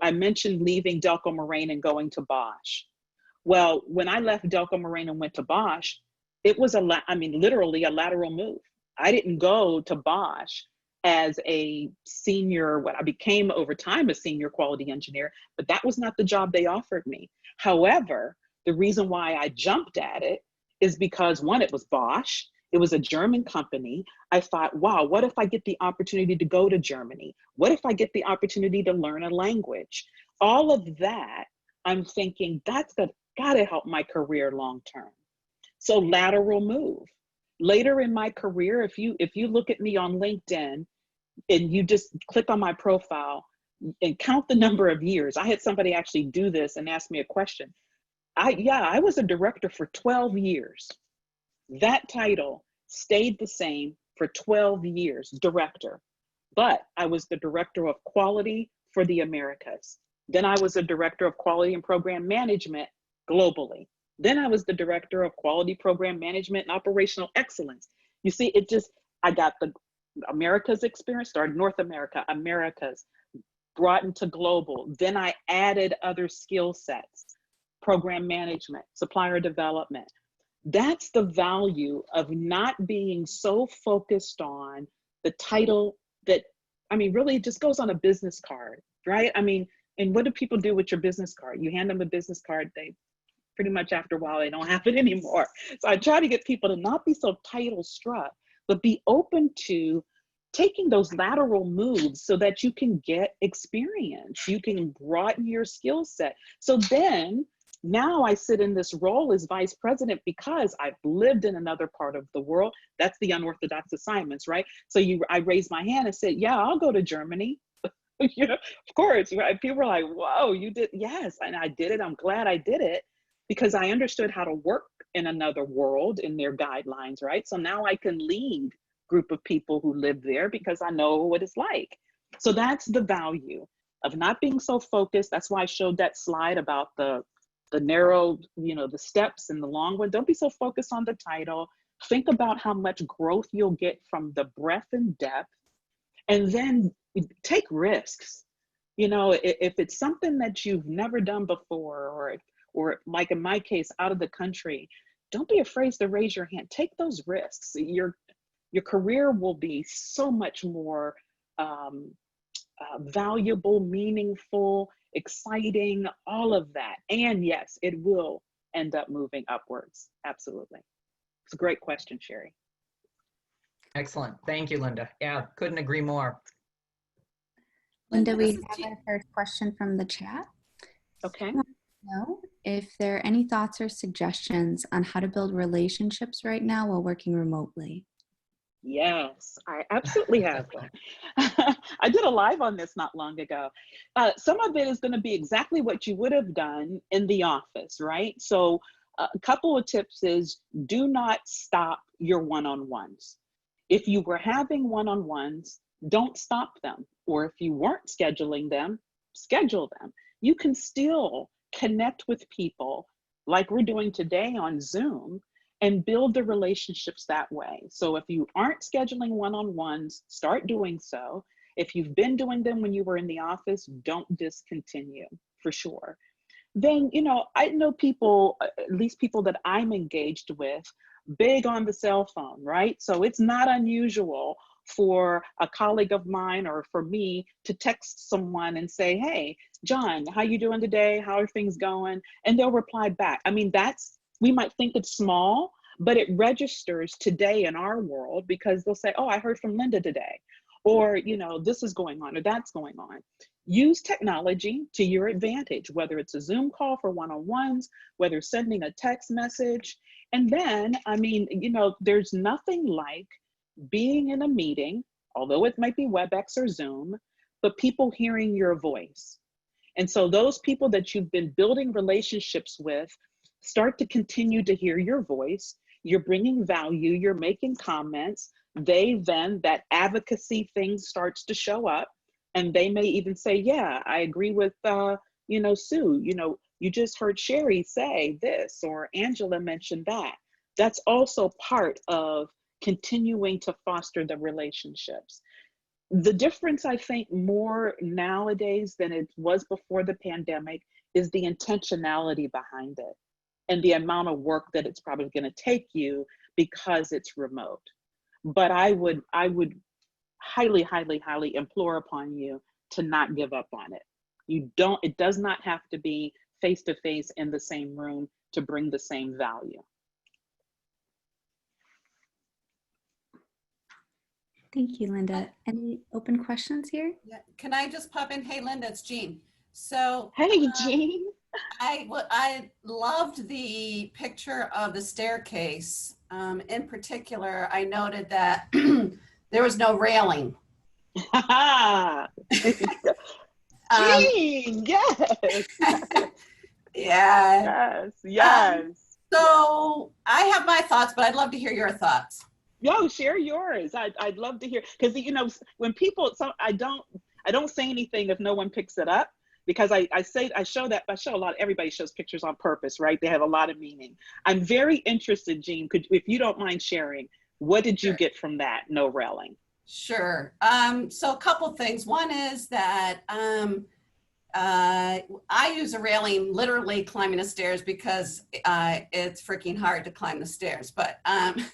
I mentioned leaving Delco Moraine and going to Bosch. Well, when I left Delco Moraine and went to Bosch, it was literally a lateral move. I didn't go to Bosch as a senior, what I became over time a senior quality engineer, but that was not the job they offered me. However, the reason why I jumped at it is because, one, it was Bosch. It was a German company. I thought, wow, what if I get the opportunity to go to Germany? What if I get the opportunity to learn a language? All of that, I'm thinking, that's gotta help my career long term. So lateral move. Later in my career, if you look at me on LinkedIn and you just click on my profile and count the number of years, I had somebody actually do this and ask me a question. I was a director for 12 years. That title stayed the same for 12 years, director. But I was the director of quality for the Americas. Then I was a director of quality and program management globally. Then I was the director of quality program management and operational excellence. You see, I got the Americas experience, started North America, Americas, brought into global. Then I added other skill sets, program management, supplier development. That's the value of not being so focused on the title that, really it just goes on a business card, right? And what do people do with your business card? You hand them a business card, they pretty much after a while, they don't have it anymore. So I try to get people to not be so title struck, but be open to taking those lateral moves so that you can get experience. You can broaden your skill set. So then now I sit in this role as vice president because I've lived in another part of the world. That's the unorthodox assignments, right? So I raised my hand and said, yeah, I'll go to Germany. Of course, right? People were like, whoa, you did? Yes, and I did it. I'm glad I did it because I understood how to work in another world in their guidelines, right? So now I can lead a group of people who live there because I know what it's like. So that's the value of not being so focused. That's why I showed that slide about the narrow, the steps and the long one. Don't be so focused on the title. Think about how much growth you'll get from the breadth and depth, and then take risks. If it's something that you've never done before, or like in my case, out of the country, don't be afraid to raise your hand. Take those risks. Your career will be so much more valuable, meaningful, exciting, all of that. And yes, it will end up moving upwards. Absolutely. It's a great question, Sherry. Excellent. Thank you, Linda. Yeah, couldn't agree more. Linda, we have our first question from the chat. Okay. Know if there are any thoughts or suggestions on how to build relationships right now while working remotely. Yes, I absolutely have one. I did a live on this not long ago. Some of it is going to be exactly what you would have done in the office, right? So a couple of tips is do not stop your one-on-ones. If you were having one-on-ones, don't stop them. Or if you weren't scheduling them, schedule them. You can still connect with people like we're doing today on Zoom and build the relationships that way. So if you aren't scheduling one-on-ones, start doing so. If you've been doing them when you were in the office, don't discontinue, for sure. Then, you know, I know people, at least people that I'm engaged with, big on the cell phone, right? So it's not unusual for a colleague of mine or for me to text someone and say, hey, John, how you doing today? How are things going? And they'll reply back. I mean, we might think it's small, but it registers today in our world because they'll say, oh, I heard from Linda today. Or, you know, this is going on or that's going on. Use technology to your advantage, whether it's a Zoom call for one-on-ones, whether sending a text message. And then, I mean, you know, there's nothing like being in a meeting, although it might be WebEx or Zoom, but people hearing your voice. And so those people that you've been building relationships with start to continue to hear your voice. You're bringing value, you're making comments. That advocacy thing starts to show up, and they may even say, yeah, I agree with, you know, Sue, you know, you just heard Sherry say this, or Angela mentioned that. That's also part of continuing to foster the relationships. The difference, I think, more nowadays than it was before the pandemic is the intentionality behind it and the amount of work that it's probably going to take you because it's remote. But I would highly, highly, highly implore upon you to not give up on it. It does not have to be face-to-face in the same room to bring the same value. Thank you, Linda. Any open questions here? Yeah. Can I just pop in? Hey, Linda, it's Jean. So, hey, Jean. I loved the picture of the staircase. In particular, I noted that there was no railing. Jean, yes. Yeah. Yes. So I have my thoughts, but I'd love to hear your thoughts. Yo, share yours. I'd love to hear, because you know, when people, so I don't say anything if no one picks it up, because I show a lot. Everybody shows pictures on purpose, right? They have a lot of meaning. I'm very interested, Jean. If you don't mind sharing, what did you get from that no railing? Sure. So a couple things. One is that I use a railing literally climbing the stairs because it's freaking hard to climb the stairs. But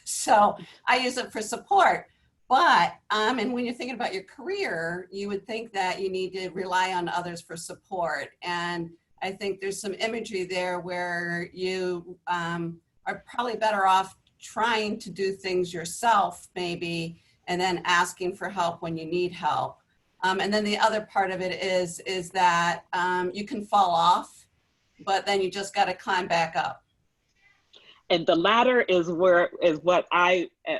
so I use it for support. But and when you're thinking about your career, you would think that you need to rely on others for support. And I think there's some imagery there where you are probably better off trying to do things yourself, maybe, and then asking for help when you need help. And then the other part of it is that you can fall off, but then you just got to climb back up. And the ladder is what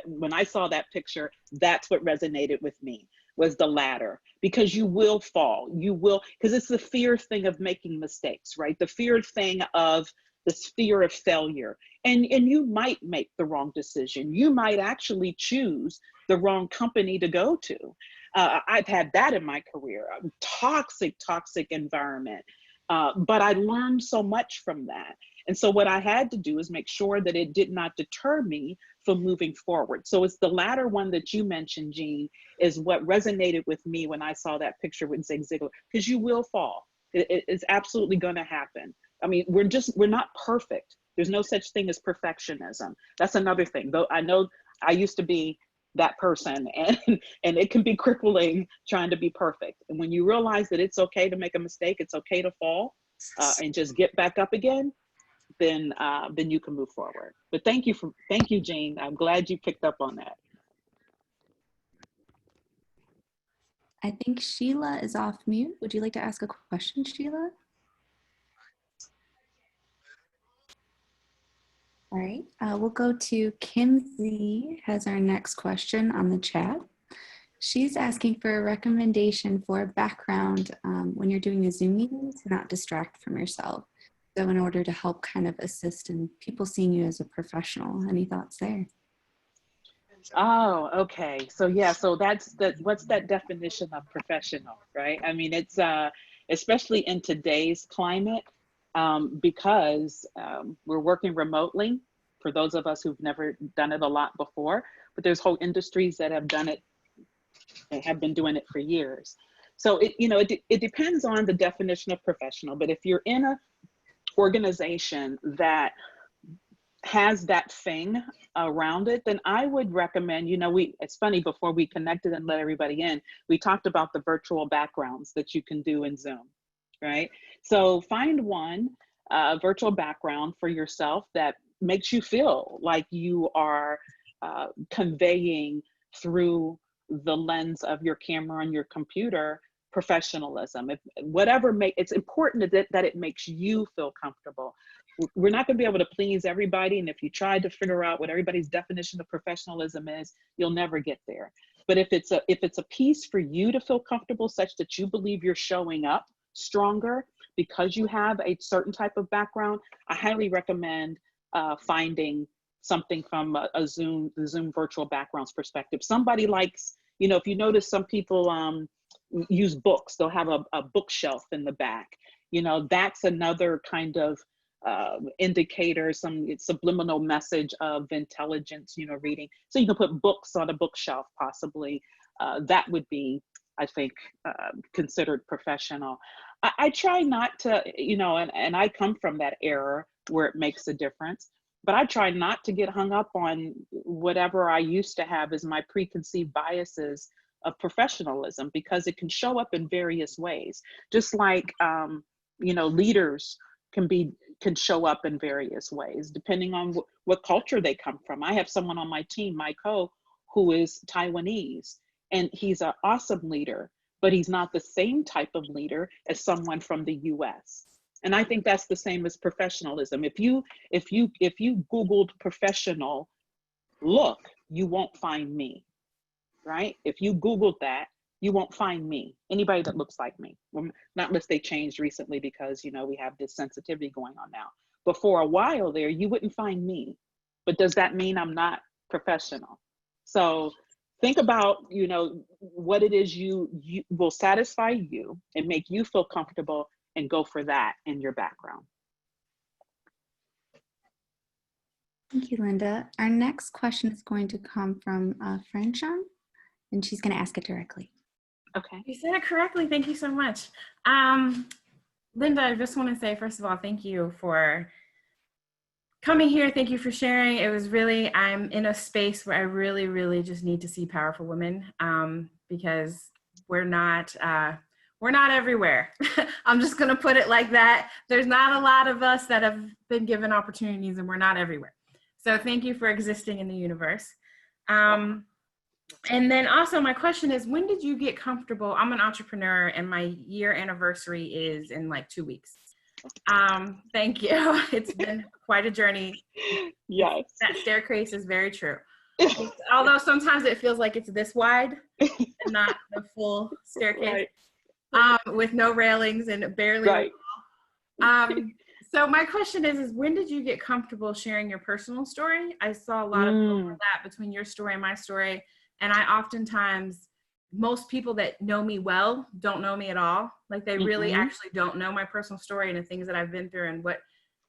when I saw that picture, that's what resonated with me, was the ladder, because you will fall, because it's the fear thing of making mistakes, right? The fear thing of this fear of failure. And you might make the wrong decision. You might actually choose the wrong company to go to. I've had that in my career, toxic environment. But I learned so much from that. And so what I had to do is make sure that it did not deter me from moving forward. So it's the latter one that you mentioned, Jean, is what resonated with me when I saw that picture with Zig Ziglar, because you will fall. It's absolutely going to happen. I mean, we're not perfect. There's no such thing as perfectionism. That's another thing. Though I know I used to be that person, and it can be crippling trying to be perfect. And when you realize that it's okay to make a mistake, it's okay to fall, and just get back up again, then you can move forward. But thank you, Jean. I'm glad you picked up on that. I think Sheila is off mute. Would you like to ask a question, Sheila? All right, we'll go to Kim Z has our next question on the chat. She's asking for a recommendation for a background when you're doing a Zoom meeting to not distract from yourself. So in order to help kind of assist in people seeing you as a professional, any thoughts there? Oh, okay. So yeah, so what's that definition of professional, right? I mean, it's especially in today's climate, because we're working remotely for those of us who've never done it a lot before, but there's whole industries that have done it and have been doing it for years. So it depends on the definition of professional, but if you're in a organization that has that thing around it, then I would recommend, it's funny, before we connected and let everybody in, we talked about the virtual backgrounds that you can do in Zoom, right? So find one virtual background for yourself that makes you feel like you are conveying through the lens of your camera and your computer professionalism. It's important that it makes you feel comfortable. We're not going to be able to please everybody, and if you try to figure out what everybody's definition of professionalism is, you'll never get there. But if it's a piece for you to feel comfortable, such that you believe you're showing up stronger because you have a certain type of background, I highly recommend finding something from a Zoom virtual backgrounds perspective. Somebody likes, if you notice, some people use books. They'll have a bookshelf in the back. That's another kind of indicator, some subliminal message of intelligence, reading. So you can put books on a bookshelf, possibly. That would be, I think, considered professional. I try not to, and I come from that era where it makes a difference, but I try not to get hung up on whatever I used to have as my preconceived biases of professionalism, because it can show up in various ways. Just like, leaders can show up in various ways, depending on what culture they come from. I have someone on my team, Michael, who is Taiwanese, and he's an awesome leader, but he's not the same type of leader as someone from the US. And I think that's the same as professionalism. If you Googled professional look, you won't find me, right? If you Googled that, you won't find me, anybody that looks like me. Well, not unless they changed recently, because, we have this sensitivity going on now. But for a while there, you wouldn't find me. But does that mean I'm not professional? So think about, what it is you will satisfy you and make you feel comfortable, and go for that in your background. Thank you, Linda. Our next question is going to come from Franchan, and she's going to ask it directly. Okay. You said it correctly. Thank you so much. Linda, I just want to say, first of all, thank you for coming here. Thank you for sharing. It was really, I'm in a space where I really, really just need to see powerful women, because we're not everywhere. I'm just going to put it like that. There's not a lot of us that have been given opportunities, and we're not everywhere. So thank you for existing in the universe. And then also my question is, when did you get comfortable? I'm an entrepreneur, and my year anniversary is in like 2 weeks. Thank you. It's been quite a journey. Yes. That staircase is very true. Although sometimes it feels like it's this wide and not the full staircase, right. With no railings and barely. Right. So my question is when did you get comfortable sharing your personal story? I saw a lot of overlap between your story and my story. And I oftentimes, most people that know me well don't know me at all. Like they really actually don't know my personal story and the things that I've been through and what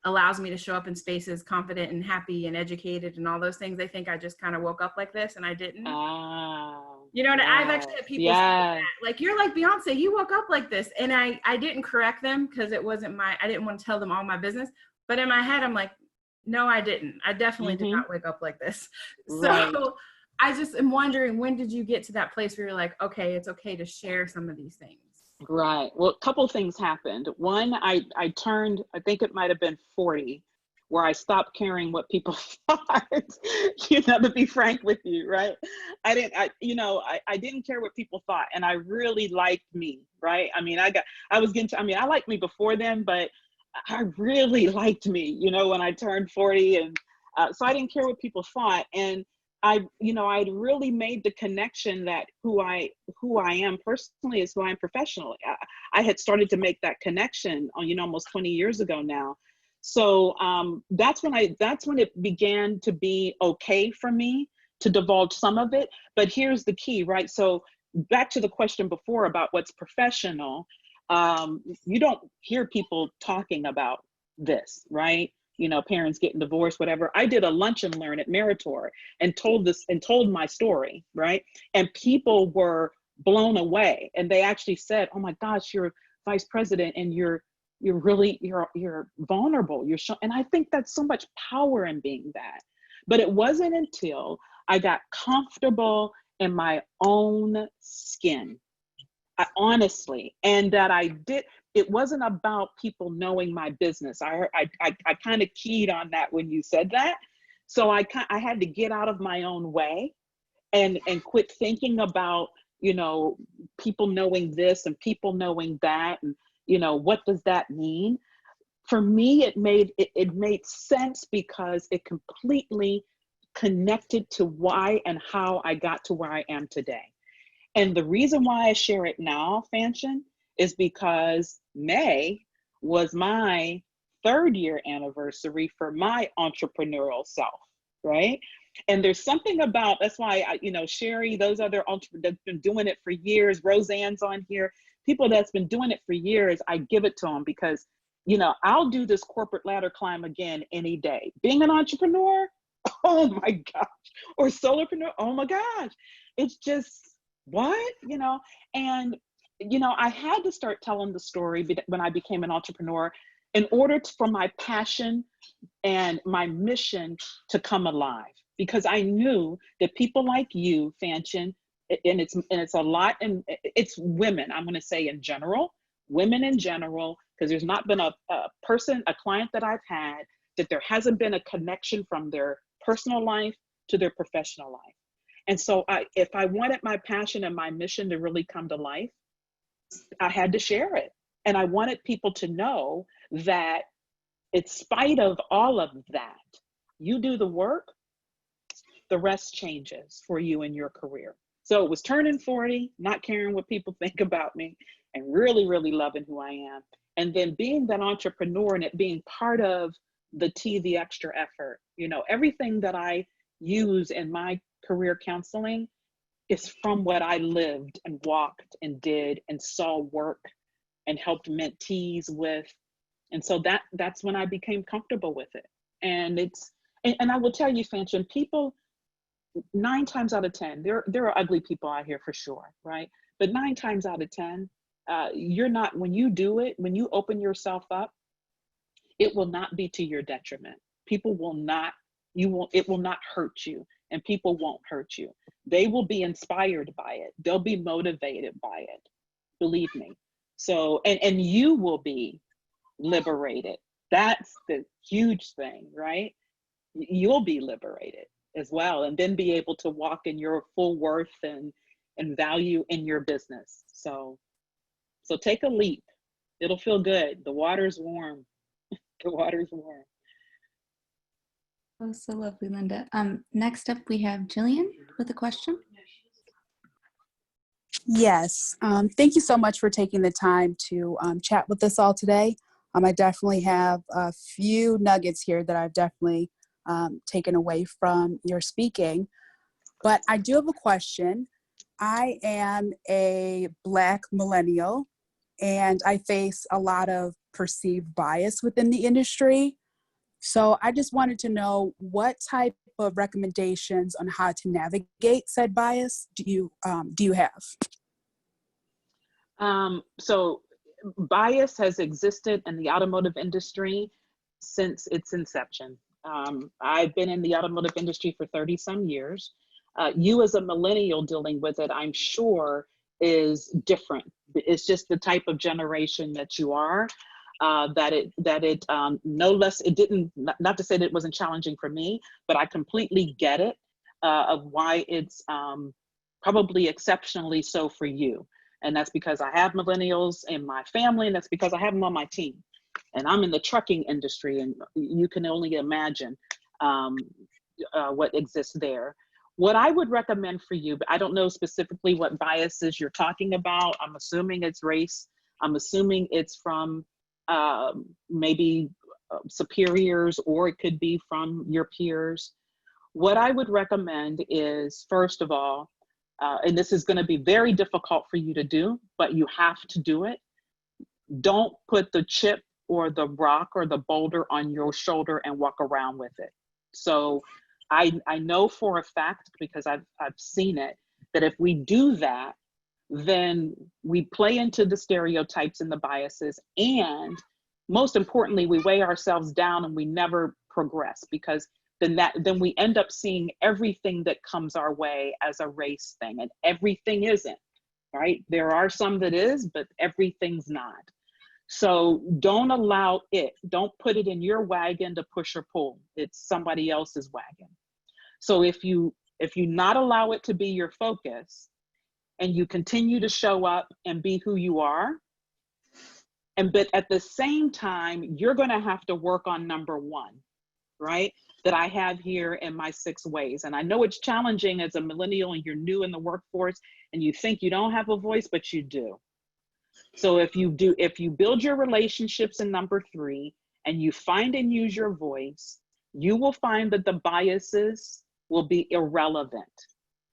allows me to show up in spaces confident and happy and educated and all those things. They think I just kind of woke up like this, and I didn't. You know, I've actually had people say that, like, you're like Beyonce, you woke up like this. And I didn't correct them because it wasn't I didn't want to tell them all my business. But in my head, I'm like, no, I didn't. I definitely did not wake up like this. So I just am wondering, when did you get to that place where you're like, okay, it's okay to share some of these things? Right. Well, a couple things happened. One, I turned, I think it might have been 40 where I stopped caring what people thought, you know, to be frank with you, right? I didn't care what people thought, and I really liked me, right? I mean, I liked me before then, but I really liked me, you know, when I turned 40, and so I didn't care what people thought. And I'd really made the connection that who I am personally is who I am professionally. I had started to make that connection on, you know, almost 20 years ago now. So that's when it began to be okay for me to divulge some of it. But here's the key, right? So back to the question before about what's professional, you don't hear people talking about this, right? You know, parents getting divorced, whatever. I did a lunch and learn at Meritor and told my story, right? And people were blown away, and they actually said, "Oh my gosh, you're vice president, and you're vulnerable. And I think that's so much power in being that. But it wasn't until I got comfortable in my own skin, honestly, and that it wasn't about people knowing my business. I kind of keyed on that when you said that. So I had to get out of my own way and quit thinking about, you know, people knowing this and people knowing that, and, you know, what does that mean? For me, it made sense because it completely connected to why and how I got to where I am today. And the reason why I share it now, Fanchon, is because May was my 3rd year anniversary for my entrepreneurial self, right? And there's something about, that's why, Sherry, those other entrepreneurs that's been doing it for years, Roseanne's on here, people that's been doing it for years, I give it to them because, you know, I'll do this corporate ladder climb again any day. Being an entrepreneur, oh my gosh, or solopreneur, oh my gosh, it's just, what, you know? And, you know, I had to start telling the story when I became an entrepreneur in order for my passion and my mission to come alive, because I knew that people like you, Fanchon, and it's a lot, and it's women, I'm going to say in general, women in general, because there's not been a client that I've had that there hasn't been a connection from their personal life to their professional life. And so if I wanted my passion and my mission to really come to life, I had to share it. And I wanted people to know that in spite of all of that, you do the work, the rest changes for you in your career. So it was turning 40, not caring what people think about me, and really, really loving who I am. And then being that entrepreneur and it being part of the extra effort. You know, everything that I use in my career counseling is from what I lived and walked and did and saw work and helped mentees with. And so that's when I became comfortable with it. And I will tell you, Fanchon, people, 9 times out of 10, there are ugly people out here for sure, right? But 9 times out of 10, when you do it, when you open yourself up, it will not be to your detriment. It will not hurt you, and people won't hurt you. They will be inspired by it. They'll be motivated by it. Believe me. So, and you will be liberated. That's the huge thing, right? You'll be liberated as well, and then be able to walk in your full worth and value in your business. So take a leap. It'll feel good. The water's warm. The water's warm. Oh, so lovely, Linda. Next up, we have Jillian with a question. Yes, thank you so much for taking the time to chat with us all today. I definitely have a few nuggets here that I've definitely taken away from your speaking, but I do have a question. I am a Black millennial, and I face a lot of perceived bias within the industry. So I just wanted to know what type of recommendations on how to navigate said bias do you have? So bias has existed in the automotive industry since its inception. I've been in the automotive industry for 30 some years. You as a millennial dealing with it, I'm sure, is different. It's just the type of generation that you are. no less, it didn't, not to say that it wasn't challenging for me, but I completely get it, of why it's probably exceptionally so for you. And that's because I have millennials in my family, and that's because I have them on my team. And I'm in the trucking industry, and you can only imagine what exists there. What I would recommend for you, but I don't know specifically what biases you're talking about. I'm assuming it's race. I'm assuming it's from maybe superiors, or it could be from your peers. What I would recommend is, first of all, and this is going to be very difficult for you to do, but you have to do it. Don't put the chip or the rock or the boulder on your shoulder and walk around with it. So I know for a fact, because I've seen it, that if we do that, then we play into the stereotypes and the biases, and most importantly, we weigh ourselves down and we never progress, because then we end up seeing everything that comes our way as a race thing, and everything isn't, right? There are some that is, but everything's not. So don't allow it, don't put it in your wagon to push or pull. It's somebody else's wagon. So if you not allow it to be your focus, and you continue to show up and be who you are, but at the same time, you're gonna have to work on number one, right? That I have here in my 6 ways. And I know it's challenging as a millennial and you're new in the workforce and you think you don't have a voice, but you do. So if you build your relationships in number 3, and you find and use your voice, you will find that the biases will be irrelevant.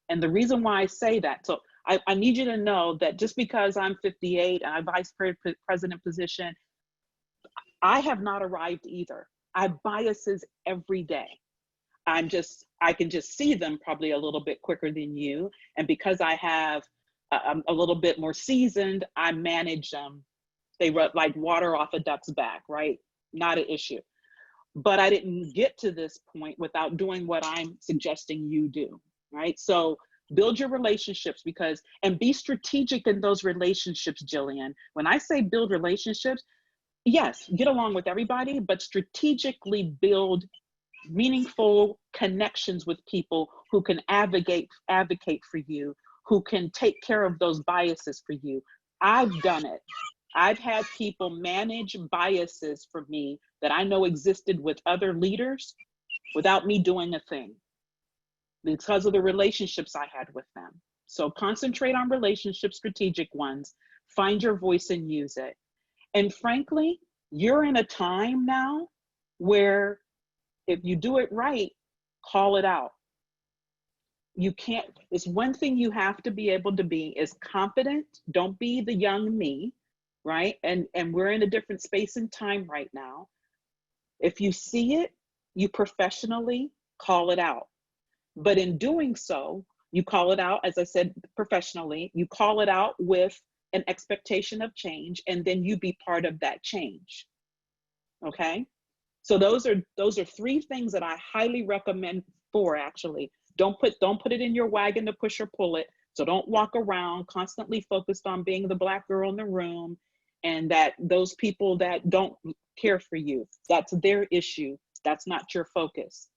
And the reason why I say that, so I need you to know that just because I'm 58 and I'm vice president position, I have not arrived either. I have biases every day. I can just see them probably a little bit quicker than you. And because I have a little bit more seasoned, I manage them. They run like water off a duck's back, right? Not an issue. But I didn't get to this point without doing what I'm suggesting you do, right? So build your relationships, and be strategic in those relationships, Jillian. When I say build relationships, yes, get along with everybody, but strategically build meaningful connections with people who can advocate for you, who can take care of those biases for you. I've done it. I've had people manage biases for me that I know existed with other leaders without me doing a thing, because of the relationships I had with them. So concentrate on relationships, strategic ones, find your voice and use it. And frankly, you're in a time now where if you do it right, call it out. You can't, it's one thing you have to be able to be is confident. Don't be the young me, right? And we're in a different space and time right now. If you see it, you professionally call it out. But in doing so, you call it out, as I said, professionally, you call it out with an expectation of change, and then you be part of that change. Okay? So those are 3 things that I highly recommend. 4 actually. Don't put it in your wagon to push or pull it. So don't walk around constantly focused on being the Black girl in the room, and that those people that don't care for you, that's their issue. That's not your focus.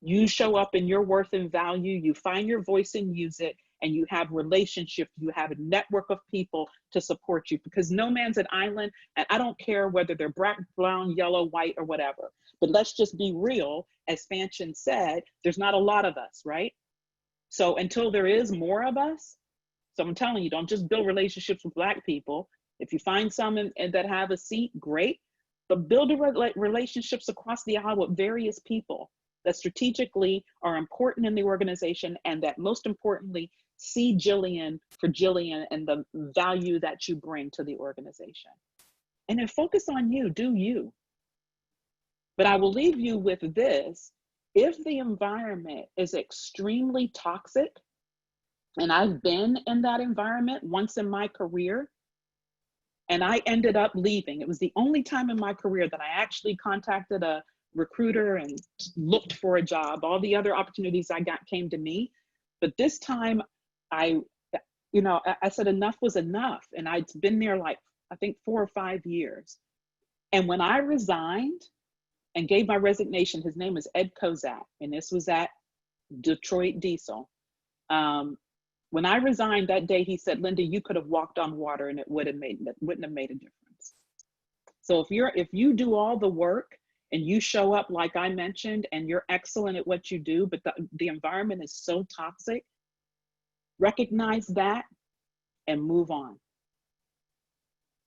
You show up in your worth and value, you find your voice and use it, and you have relationships, you have a network of people to support you, because no man's an island, and I don't care whether they're black, brown, yellow, white, or whatever. But let's just be real, as Fanchin said, there's not a lot of us, right? So until there is more of us, so I'm telling you, don't just build relationships with Black people. If you find some that have a seat, great, but build relationships across the aisle with various people that strategically are important in the organization, and that most importantly, see Jillian for Jillian and the value that you bring to the organization. And then focus on you, do you. But I will leave you with this. If the environment is extremely toxic, and I've been in that environment once in my career, and I ended up leaving. It was the only time in my career that I actually contacted a recruiter and looked for a job. All the other opportunities I got came to me. But this time I said enough was enough. And I'd been there like, I think 4 or 5 years. And when I resigned and gave my resignation, his name is Ed Kozak, and this was at Detroit Diesel. When I resigned that day, he said, Linda, you could have walked on water and it wouldn't have made a difference. So if you do all the work and you show up like I mentioned, and you're excellent at what you do, but the environment is so toxic, recognize that and move on.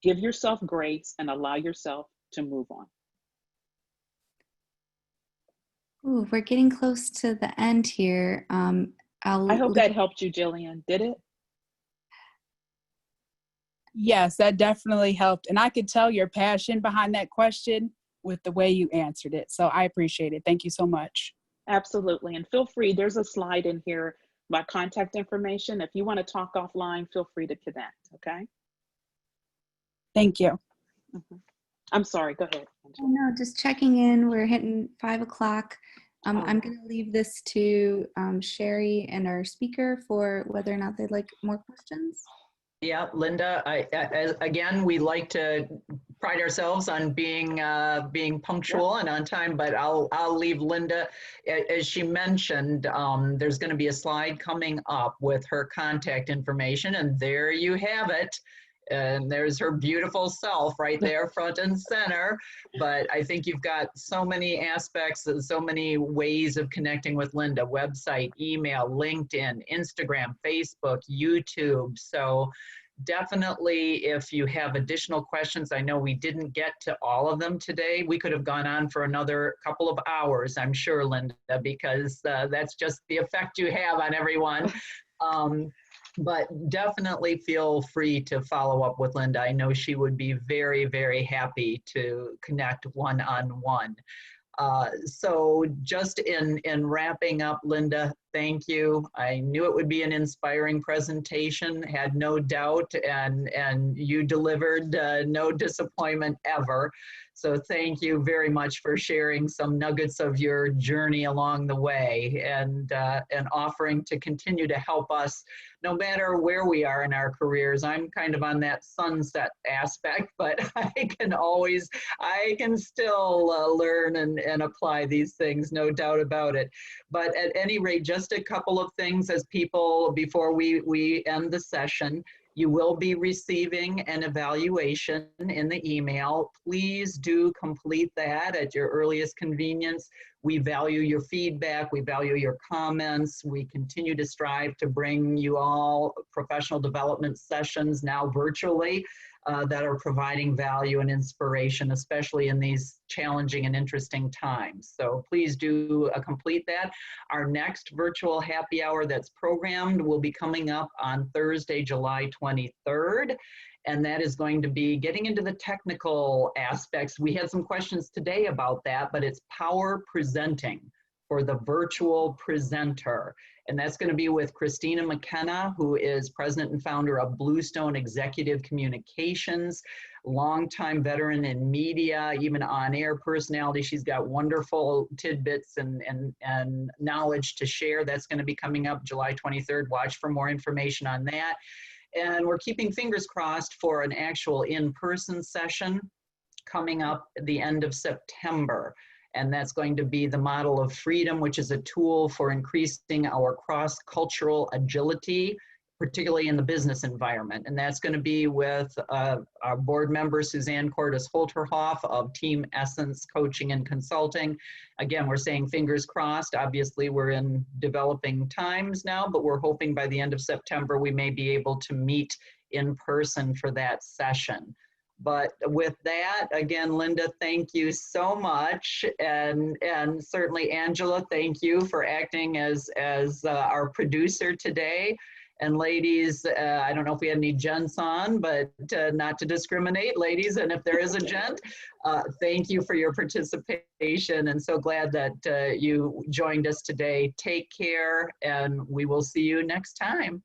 Give yourself grace and allow yourself to move on. Ooh, we're getting close to the end here. I hope that helped you, Jillian. Did it? Yes, that definitely helped. And I could tell your passion behind that question with the way you answered it. So I appreciate it. Thank you so much. Absolutely. And feel free, there's a slide in here, my contact information. If you want to talk offline, feel free to connect, okay? Thank you. Mm-hmm. I'm sorry, go ahead. Oh, no, just checking in. We're hitting 5 o'clock. I'm going to leave this to Sherry and our speaker for whether or not they'd like more questions. Yeah, Linda, again, we like to pride ourselves on being punctual and on time, but I'll leave Linda, as she mentioned, there's going to be a slide coming up with her contact information, and there you have it. And there's her beautiful self right there, front and center. But I think you've got so many aspects and so many ways of connecting with Linda: website, email, LinkedIn, Instagram, Facebook, YouTube. So definitely, if you have additional questions, I know we didn't get to all of them today. We could have gone on for another couple of hours, I'm sure, Linda, because that's just the effect you have on everyone. But definitely feel free to follow up with Linda. I know she would be very, very happy to connect one-on-one. So just in wrapping up, Linda, thank you. I knew it would be an inspiring presentation, had no doubt, and you delivered no disappointment ever. So thank you very much for sharing some nuggets of your journey along the way, and offering to continue to help us no matter where we are in our careers. I'm kind of on that sunset aspect, but I can still learn and apply these things, no doubt about it. But at any rate, just a couple of things as people, before we end the session. You will be receiving an evaluation in the email. Please do complete that at your earliest convenience. We value your feedback. We value your comments. We continue to strive to bring you all professional development sessions now virtually that are providing value and inspiration, especially in these challenging and interesting times. So please do complete that. Our next virtual happy hour that's programmed will be coming up on Thursday, July 23rd. And that is going to be getting into the technical aspects. We had some questions today about that, but it's power presenting for the virtual presenter. And that's going to be with Christina McKenna, who is president and founder of Bluestone Executive Communications, longtime veteran in media, even on-air personality. She's got wonderful tidbits and knowledge to share. That's going to be coming up July 23rd. Watch for more information on that. And we're keeping fingers crossed for an actual in-person session coming up at the end of September. And that's going to be the model of freedom, which is a tool for increasing our cross-cultural agility, particularly in the business environment. And that's going to be with our board member, Suzanne Cordes-Holterhoff of Team Essence Coaching and Consulting. Again, we're saying fingers crossed. Obviously, we're in developing times now, but we're hoping by the end of September, we may be able to meet in person for that session. But with that, again, Linda, thank you so much. And certainly, Angela, thank you for acting as our producer today. And ladies, I don't know if we had any gents on, but not to discriminate, ladies, and if there is a gent, thank you for your participation, and so glad that you joined us today. Take care, and we will see you next time.